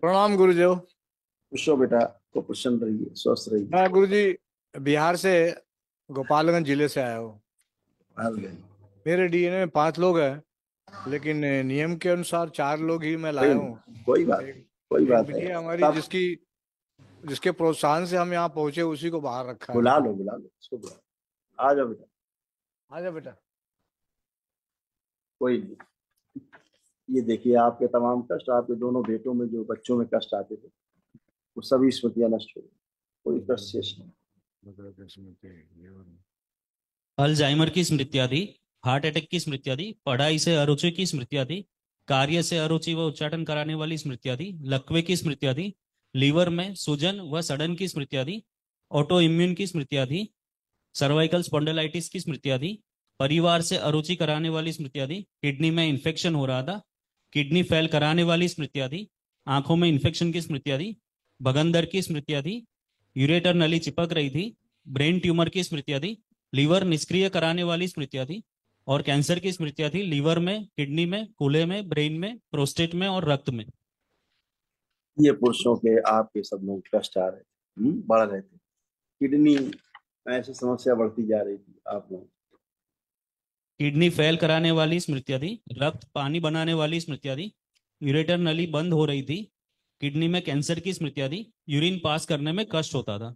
प्रणाम गुरुदेव। खुशो बेटा, को प्रसन्न रहिए, स्वस्थ रहिए। मैं गुरुजी बिहार से गोपालगंज जिले से आया हूँ। हाल गए। मेरे डीएनए में 5 लोग हैं, लेकिन नियम के अनुसार 4 लोग ही मैं कोई लाया हूँ। कोई बात नहीं, एक कोई एक बात है। बिटिया हमारी सब जिसके प्रोत्साहन से हम यहाँ पहुंचे, उसी को बाहर रखा है। बुला लो उसको बुला लो। आ जाओ बेटा। आजा बेटा। कोई नहीं। ये देखिए, आपके तमाम कष्ट, आपके दोनों बेटों में जो बच्चों में कष्ट आते थे, वो सभी स्मृतियां नष्ट हो गई। कोई कष्ट शेष नहीं। अल्जाइमर की स्मृतियां थी, हार्ट अटैक की स्मृतियां थी, पढ़ाई से अरुचि की स्मृतियां थी, कार्य से अरुचि व उच्चाटन कराने वाली स्मृतियां थी, लकवे की स्मृतियां थी, लीवर में सूजन व सड़न की स्मृतियां थी, ऑटो इम्यून की स्मृतियां थी, सर्वाइकल स्पॉन्डिलाइटिस की स्मृतियां थी, परिवार से अरुचि कराने वाली स्मृतियां थी, किडनी में इन्फेक्शन हो रहा था, किडनी फेल कराने वाली स्मृतियां थी, आंखों में इन्फेक्शन की स्मृतियां थी, भगंदर की स्मृतियां थी, यूरेटर नली चिपक रही थी, ब्रेन ट्यूमर की स्मृतियां थी, लीवर निष्क्रिय कराने वाली स्मृतियां थी, और कैंसर की स्मृतियां थी, लीवर में, किडनी में, कूल्हे में, ब्रेन में, प्रोस्टेट में और रक्त में। ये पुरुषों के आपके सब लोग कष्ट आ रहे थे, बढ़ रहे थे। किडनी में ऐसी समस्या बढ़ती जा रही थी आप लोग। किडनी फेल कराने वाली स्मृतियां थी, रक्त पानी बनाने वाली स्मृतियां थी, यूरेटर नली बंद हो रही थी, किडनी में कैंसर की स्मृतियां थी, यूरिन पास करने में कष्ट होता था।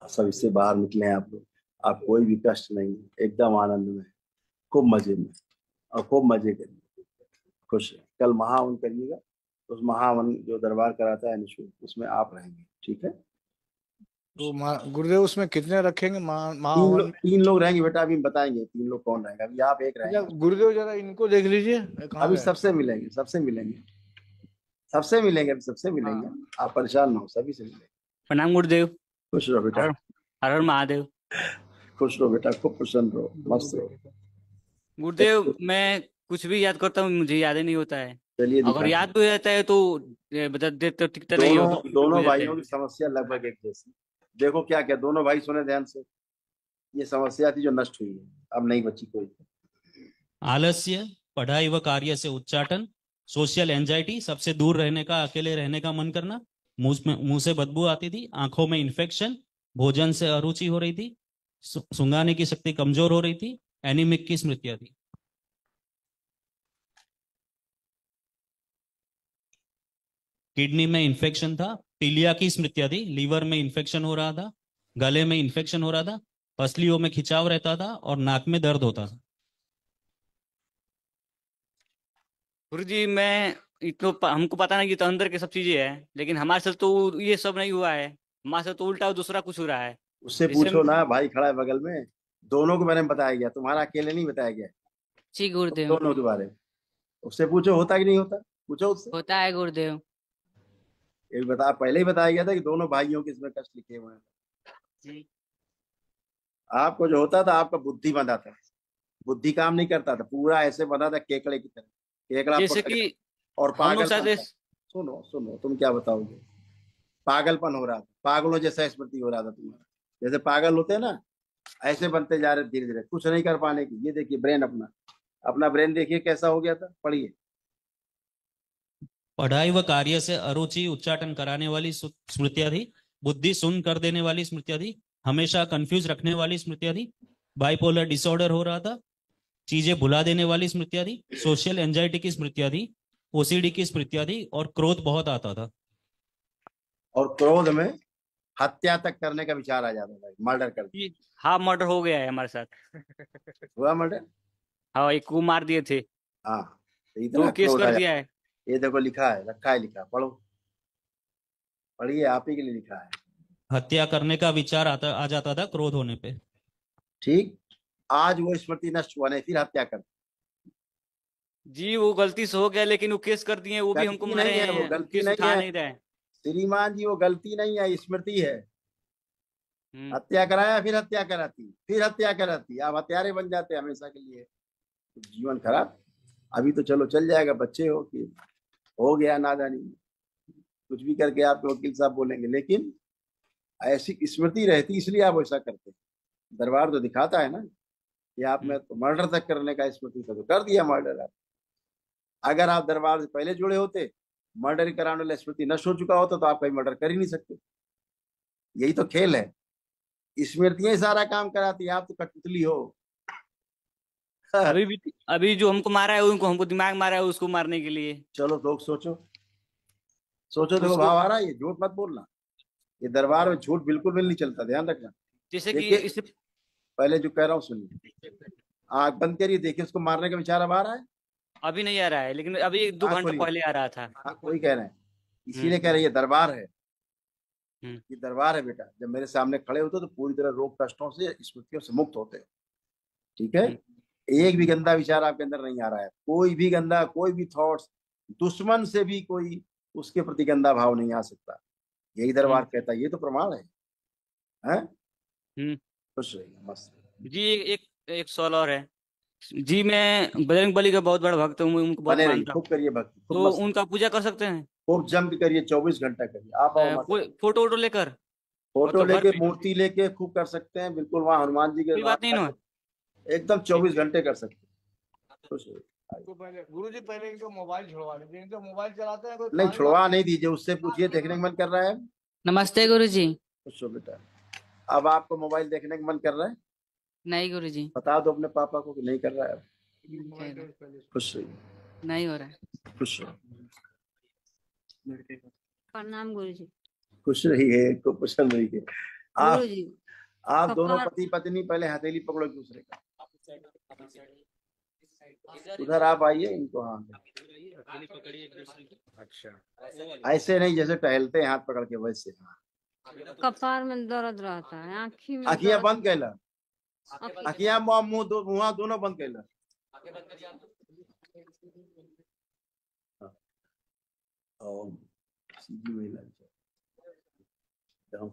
सब इससे बाहर निकले हैं आप लोग। आप कोई भी कष्ट नहीं, एकदम आनंद में, खूब मजे में, और खूब मजे करिए, खुश रहिए। कल महावन करिएगा, उस महावन जो दरबार कराता है निःशुल्क, उसमें आप रहेंगे, ठीक है। तो गुरुदेव उसमें कितने रखेंगे महाहवन में? 3 लोग रहेंगे बेटा, अभी हम बताएंगे 3 लोग कौन रहेंगे। अभी आप एक अच्छा रहेंगे। गुरुदेव, जरा इनको देख लीजिए, ये कहाँ अभी गए? सबसे मिलेंगे, सबसे मिलेंगे, सबसे मिलेंगे, अभी सबसे मिलेंगे। हाँ। आप परेशान ना हो, सभी से मिलेंगे। प्रणाम गुरुदेव। खुश रहो बेटा। हर हर हर महादेव। खुश रहो बेटा, खूब प्रसन्न रहो, दोनों मस्त रहो। बेटे का। गुरुदेव, मैं कुछ भी याद करता हूँ, मुझे याद ही नहीं होता है। चलिए अगर दिखाते याद हैं। भी हो जाता है तो बता दे तो टिकता नहीं हो, दोनों तो भूल दोनों जाते भाइयों की हैं। समस्या लगभग एक जैसी। देखो क्या क्या, दोनों भाई सुने ध्यान से। ये समस्या थी जो नष्ट हुई है, अब नहीं बची कोई। आलस्य, पढ़ाई व कार्य से उच्चाटन, सोशल एंजाइटी, सबसे दूर रहने का, अकेले रहने का मन करना, मुंह से बदबू आती थी, आंखों में इन्फेक्शन, भोजन से अरुचि हो रही थी, सूंघाने की शक्ति कमजोर हो रही थी, एनीमिक की स्मृतियां थी। किडनी में इन्फेक्शन था, पीलिया की स्मृतियां थी, लीवर में इन्फेक्शन हो रहा था, गले में इन्फेक्शन हो रहा था, पसलियों में खिंचाव रहता था और नाक में दर्द होता था। गुरुजी, मैं इतना हमको पता नहीं कि तो अंदर के सब चीजें हैं, लेकिन हमारे साथ तो ये सब नहीं हुआ है। हमारे साथ तो उल्टा दूसरा कुछ हो रहा है। उससे जैसे पूछो ना, भाई खड़ा है बगल में। दोनों के बारे में बताया गया, तुम्हारा अकेले नहीं बताया गया। जी तुम गुरुदेव। दोनों के बारे में उससे पूछो, होता कि नहीं होता, पूछो उससे। होता है गुरुदेव। एक बता, पहले ही बताया गया था कि दोनों भाइयों के इसमें कष्ट लिखे हुए हैं। जी। आपको जो होता था, आपका बुद्धि बंधा था, बुद्धि काम नहीं करता था, पूरा ऐसे बंधा था केकड़े की तरह। केकड़ा जैसे पकड़, कि और हम लोग पागलपन शायद था। सुनो सुनो, तुम क्या बताओगे। पागलपन हो रहा था, पागलों जैसा स्मृति हो रहा था तुम्हारा। जैसे पागल होते हैं ना, ऐसे बनते जा रहे धीरे धीरे, कुछ नहीं कर पाने की। ये देखिए ब्रेन अपना, अपना ब्रेन देखिए कैसा हो गया था, पढ़िए। पढ़ाई व कार्य से अरुचि, उच्चाटन कराने वाली स्मृतियां थी, बुद्धि सुन कर देने वाली स्मृतियां थी, हमेशा कंफ्यूज रखने वाली स्मृतियां थी, बाइपोलर डिसऑर्डर हो रहा था, चीजें भुला देने वाली स्मृतियां थी, सोशल एंजाइटी की स्मृतियां थी, ओसीडी की स्मृतियां थी, और क्रोध बहुत आता था। और क्रोध में हत्या तक करने का विचार आ जाता था, मर्डर कर। हाँ, मर्डर हो गया है हमारे साथ। हुआ मर्डर। हाँ, एक को मार दिए थे। हाँ, तो दो इतना केस क्रोध आ कर जाता। दिया है। ये देखो लिखा है, रखा है लिखा, पढ़ो, पढ़िए, आप ही के लिए लिखा है। हत्या करने का विचार आ जाता था क्रोध होने पे। ठीक। आज वो स्मृति नष्ट हुआ नहीं, फिर हत्या कर। जी, वो गलती से हो गया, लेकिन वो केस कर दिए, वो भी हमको गलती मारे नहीं है, वो हैं, वो गलती केस नहीं उठा है नहीं रहे। श्रीमान जी, वो गलती नहीं है, स्मृति है। हम्म। हत्या कराया, फिर हत्या कराती, फिर हत्या कराती, आप हत्यारे बन जाते हमेशा के लिए। जीवन खराब। अभी तो चलो चल जाएगा, बच्चे हो कि हो गया नादानी, कुछ भी करके आपके वकील साहब बोलेंगे, लेकिन ऐसी स्मृति रहती, इसलिए आप ऐसा करते हैं। दरबार तो दिखाता है ना कि आप में तो मर्डर तक करने का स्मृति था, तो कर दिया मर्डर आप। अगर आप दरबार से पहले जुड़े होते, मर्डर कराने वाला स्मृति नष्ट हो चुका होता, तो आप कहीं मर्डर कर ही नहीं सकते। यही तो खेल है, स्मृतियां ही सारा काम कराती है, आप तो कठपुतली हो। अभी जो हमको मारा है उनको, हमको दिमाग मारा है उसको मारने के लिए। चलो लोग सोचो, सोचो, देखो उसको भाव आ रहा है, ये झूठ मत बोलना, ये दरबार में झूठ बिल्कुल भी नहीं चलता, ध्यान रखना। जैसे कि देखिए, इससे पहले जो कह रहा हूँ सुनिए, आंख बंद करिए, देखिए उसको मारने का विचार अब आ रहा है। अभी नहीं आ रहा है, लेकिन अभी 2 आंख घंटे खोलिए। पहले आ रहा था। हाँ, वही कह रहे हैं, इसीलिए हम्म कह रहे हैं ये दरबार है, हम्म ये दरबार है बेटा। जब मेरे सामने खड़े होते तो पूरी तरह रोग कष्टों से, स्मृतियों से मुक्त होते। ठीक है, हम्म एक भी गंदा विचार आपके अंदर नहीं आ रहा है, कोई भी गंदा, कोई भी थॉट्स, दुश्मन से भी कोई उसके प्रति गंदा भाव नहीं आ सकता। यही दरबार हम्म कहता है, ये तो प्रमाण है, हैं? हम्म। खुश रहिए, मस्त रहिए। जी, एक एक सवाल और है। जी, मैं बजरंग बली का बहुत बड़ा भक्त हूँ, मैं उनको बहुत बने रहिए, मानता हूँ। खूब करिए भक्ति, खूब तो मस्त रहिए, उनका पूजा कर सकते हैं? खूब जम के करिए, 24 घंटा करिए, आप आओ मत। फोटो वोटो लेकर, और फोटो तो घर लेके, पे मूर्ति लेके खूब कर सकते हैं, बिल्कुल वहाँ हनुमान जी के कोई वहाँ बात नहीं ना? एकदम 24 घंटे कर सकते हैं। खुश रहिए। तो पहले गुरुजी, पहले इनको मोबाइल छुड़वा लीजिए, इनको मोबाइल चलाते हैं, कोई नहीं, काम ही बात छुड़वा नहीं। नहीं दीजिए, उससे पूछिए, देखने का मन कर रहा है। नमस्ते गुरुजी। खुश हो बेटा, अब आपको मोबाइल देखने का मन कर रहा है, नहीं गुरुजी, बता दो अपने पापा को कि नहीं कर रहा है। मोबाइल दो पहले। खुश रहिए, नहीं हो रहा है। खुश रहो, प्रणाम गुरुजी। खुश रहिए, को पसंद रहिए। आप गुरुजी, आप दोनों कपार पति पत्नी पहले हथेली पकड़ो एक दूसरे का, उधर आप आइए, इनको हाँ, अच्छा, ऐसे नहीं जैसे टहलते हैं हाथ पकड़ के, वैसे। हाँ, कपार में दर्द रहता है, आँखी में अखियां दर्द। बंद कैला, अखियां मुंह दोनों बंद कैला। हाँ, और सीधी महिला जाओ,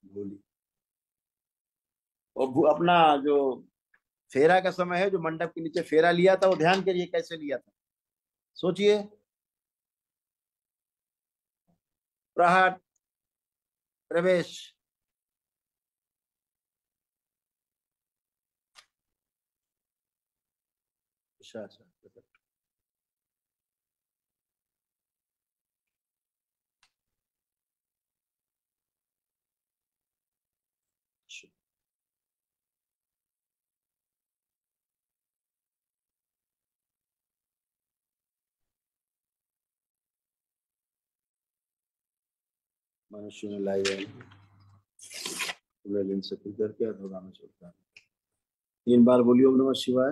गोली। और अपना जो फेरा का समय है, जो मंडप के नीचे फेरा लिया था, वो ध्यान करिए कैसे लिया था, सोचिए। प्रहार, प्रवेश। अच्छा अच्छा, मनुष्य ने लाई है, दिन से फिर करके अधोगा में चलता है। 3 बार बोलिए ओम नमः शिवाय।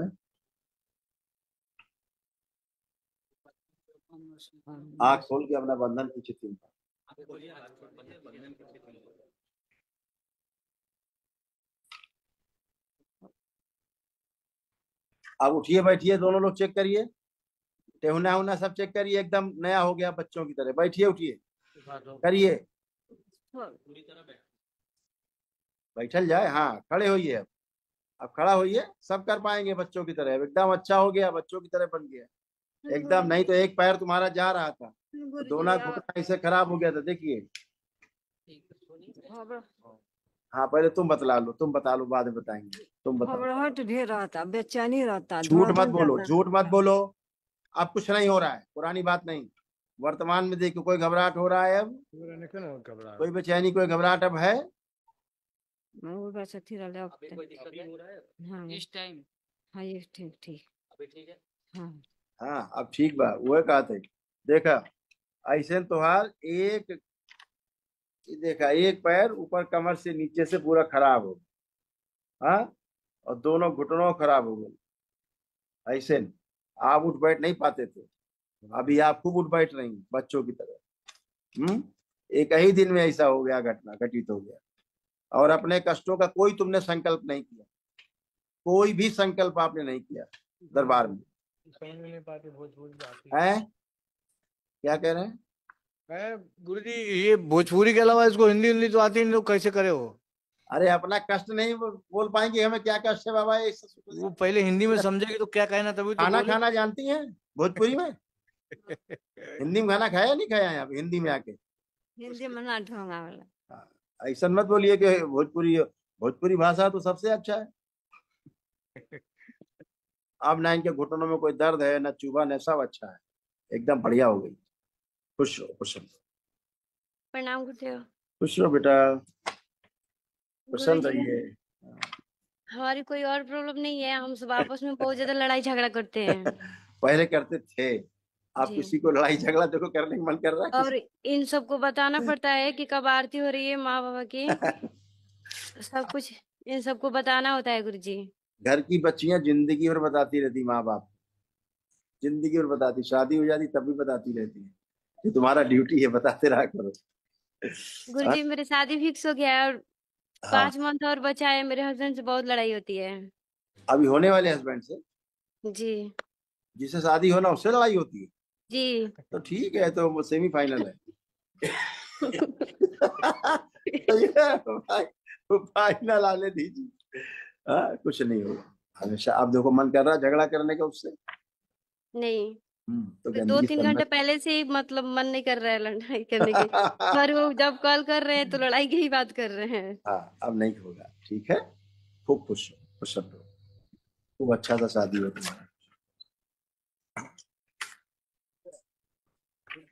आंख खोल के अपना बंधन पीछे 3 बार। अब उठिए, बैठिए, दोनों लोग चेक करिए, टेहुना उना सब चेक करिए, एकदम नया हो गया बच्चों की तरह। बैठिए, उठिए, करिए, बैठल जाए, हाँ, खड़े होइए। अब खड़ा होइए, सब कर पाएंगे बच्चों की तरह, एकदम अच्छा हो गया, बच्चों की तरह बन गया एकदम। नहीं तो एक पैर तुम्हारा जा रहा था, दोनों घुटना ऐसे खराब हो गया था, देखिए। हाँ, पहले तुम बतला लो, तुम बता लो, बाद में बताएंगे, तुम बताओ। घबराहट ढेर रहता, बेचैनी रहता, झूठ मत धड़कन बोलो, रहता। झूठ मत बोलो, अब कुछ नहीं हो रहा है, पुरानी बात नहीं। वर्तमान में देखो, कोई घबराहट हो रहा है अब, कोई बेचैनी, कोई घबराहट अब है? वो बस अथी रहले अब हाँ इस टाइम हाँ, ये ठीक ठीक। अभी ठीक है। हाँ हाँ, अब ठीक बा, वो कहा थे। देखा, ऐसे तोहार एक, देखा, एक पैर ऊपर कमर से नीचे से पूरा खराब हो, हाँ, और दोनों घुटनों खराब हो गए। ऐसे आप उठ बैठ नहीं पाते थे, अभी आप खूब उठ बैठ रही हैं, बच्चों की तरह। एक ही दिन में ऐसा हो गया, घटना घटित हो गया। और अपने कष्टों का कोई तुमने संकल्प नहीं किया, कोई भी संकल्प आपने नहीं किया दरबार में। समझ में नहीं पाते, भोजपुरी आती है क्या कह रहे हैं? है गुरुजी, ये भोजपुरी के अलावा इसको हिंदी हिंदी तो आती नहीं, लोग कैसे करे हो? अरे अपना कष्ट नहीं बोल पाएंगे, हमें क्या कष्ट है बाबा, ये वो पहले हिंदी में समझेगी तो क्या कहना, तभी तो खाना बोले। खाना जानती हैं भोजपुरी में? हिंदी में खाना खाया नहीं खाया है आप हिंदी में आके? हिंदी में ना ढोंगा वाला। ऐसा मत बोलिए कि भोजपुरी, भोजपुरी भाषा तो सबसे अच्छा है। अब ना इनके घुटनों में कोई दर्द है, ना चुभन है, सब अच्छा है, एकदम बढ़िया हो गई। खुश रहो, खुश रहो, प्रणाम गुरुदेव। खुश रहो बेटा, प्रसन्न गुरुजी, रहिए। हमारी कोई और प्रॉब्लम नहीं है, हम सब आपस में बहुत ज्यादा लड़ाई झगड़ा करते हैं। पहले करते थे, आप जी। किसी को लड़ाई झगड़ा देखो करने का मन कर रहा है और इन सबको बताना पड़ता है कि कब आरती हो रही है माँ बाबा की, सब कुछ इन सबको बताना होता है गुरुजी। घर की बच्चियां जिंदगी भर बताती रहती, माँ बाप जिंदगी भर बताती, शादी हो जाती तब भी बताती रहती है। ये तुम्हारा ड्यूटी है, बताते रहा करो। हाँ, गुरुजी मेरी शादी फिक्स हो गया है और हाँ, 5 मंथ और बचा है, मेरे हस्बैंड से बहुत लड़ाई होती है। अभी होने वाले हस्बैंड से, जी। जिससे शादी होना उससे लड़ाई होती है, जी। तो ठीक है, तो वो सेमीफाइनल है। तो ये भाई, फाइनल आने दीजिए। हाँ, कुछ नहीं होगा, हमेशा आप देखो मन कर रहा है झगड़ा करने का उससे, नहीं, तो फिर गंदगी 2-3 घंटे पहले से ही मतलब मन नहीं कर रहा है लड़ाई करने की, पर वो जब कॉल कर रहे हैं तो लड़ाई की ही बात कर रहे हैं। हाँ, अब नहीं होगा, ठीक है, खूब खुश हो, खुश रहो, खूब अच्छा सा शादी हो तुम्हारा।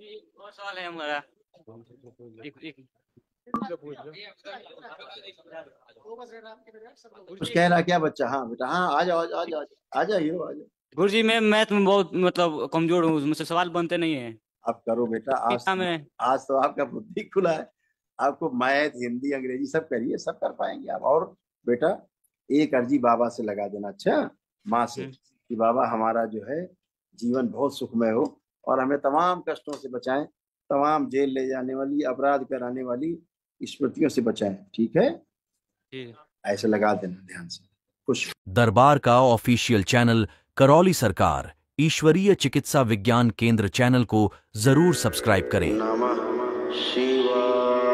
एक और सवाल है हमारा। एक कुछ कह रहा क्या बच्चा? हाँ बेटा, हाँ आ जाओ, आ जाओ, आ जाओ, आ जाइए, आ जाओ। गुरुजी मैं मैथ में बहुत मतलब कमजोर हूँ, मुझसे सवाल बनते नहीं है। आप करो बेटा, पिता में आज तो आपका बुद्धि खुला है, आपको मैथ, हिंदी, अंग्रेजी सब करिए, सब कर पाएंगे आप। और बेटा एक अर्जी बाबा से लगा देना, अच्छा माँ से, कि बाबा हमारा जो है जीवन बहुत सुखमय हो और हमें तमाम कष्टों से बचाएं, तमाम जेल ले जाने वाली, अपराध कराने वाली स्मृतियों से बचाएं, ठीक है, ठीक। ऐसे लगा देना ध्यान से। खुश दरबार का ऑफिशियल चैनल करौली सरकार ईश्वरीय चिकित्सा विज्ञान केंद्र चैनल को जरूर सब्सक्राइब करें। नमः शिवाय।